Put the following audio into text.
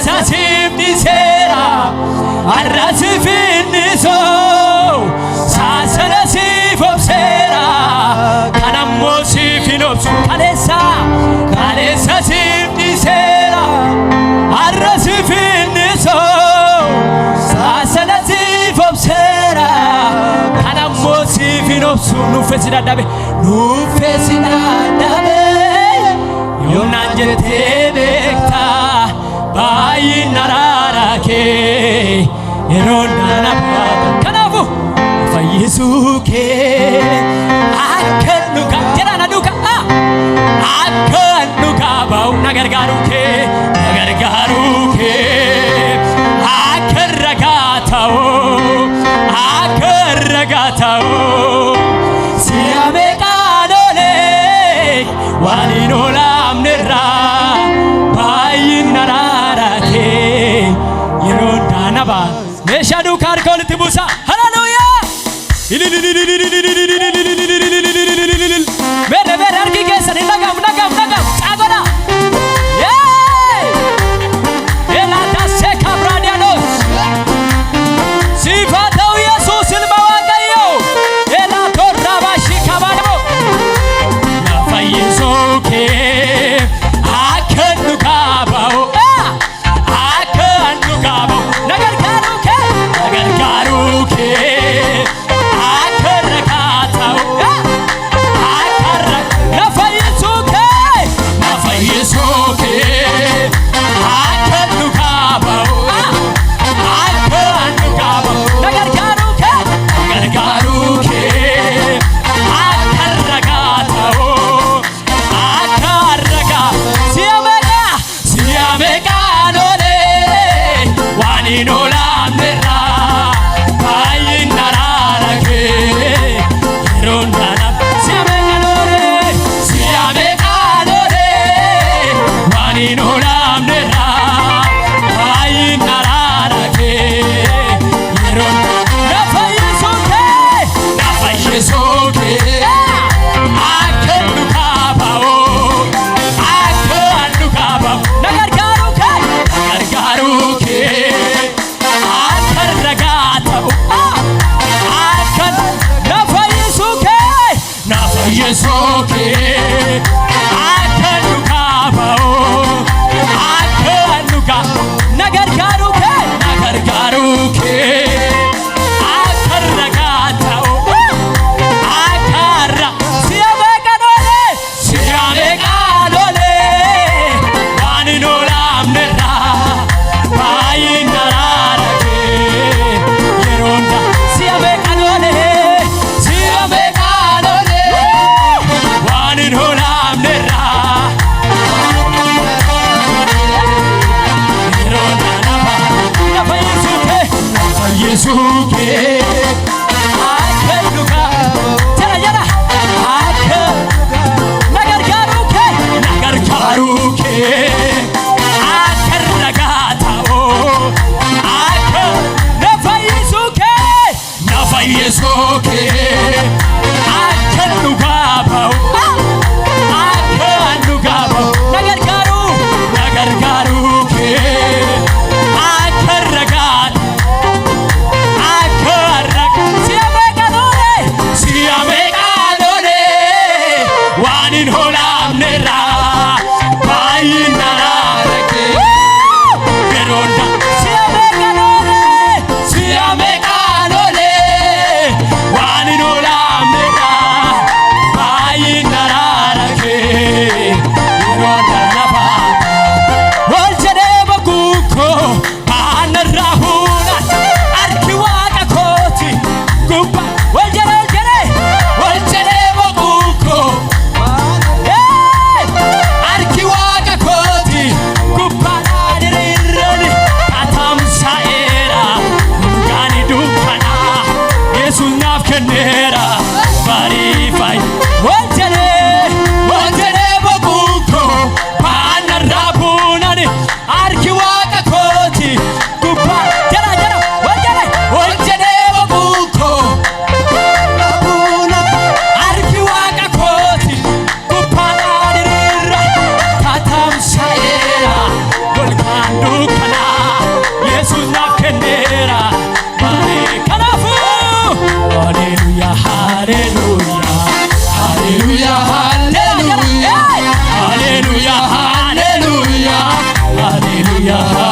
Kalesa simnisera arrasi finniso sasana sifobsera kanammo sifinobsu kalesa simnisera arrasi finniso sasana sifobsera kanammo sifinobsu nufesina dabe yonanjete bekta bayi nararake eronana kanafu fayisuke akanuka jerana duka akanuka bau nagargaruke akarragatao siame kanole walinola amnera bayi nararake eronana Meshadu karkol tibusa. Hallelujah. Mere arki kesan nagam. Agora. Yeah. Elata seka bradianos. Sifatau Yesus ilmawagayo. Elato rabashi kabano. Na fayesoke. Akenu kabao. Nagar karuke akaraka ሃሌሉያ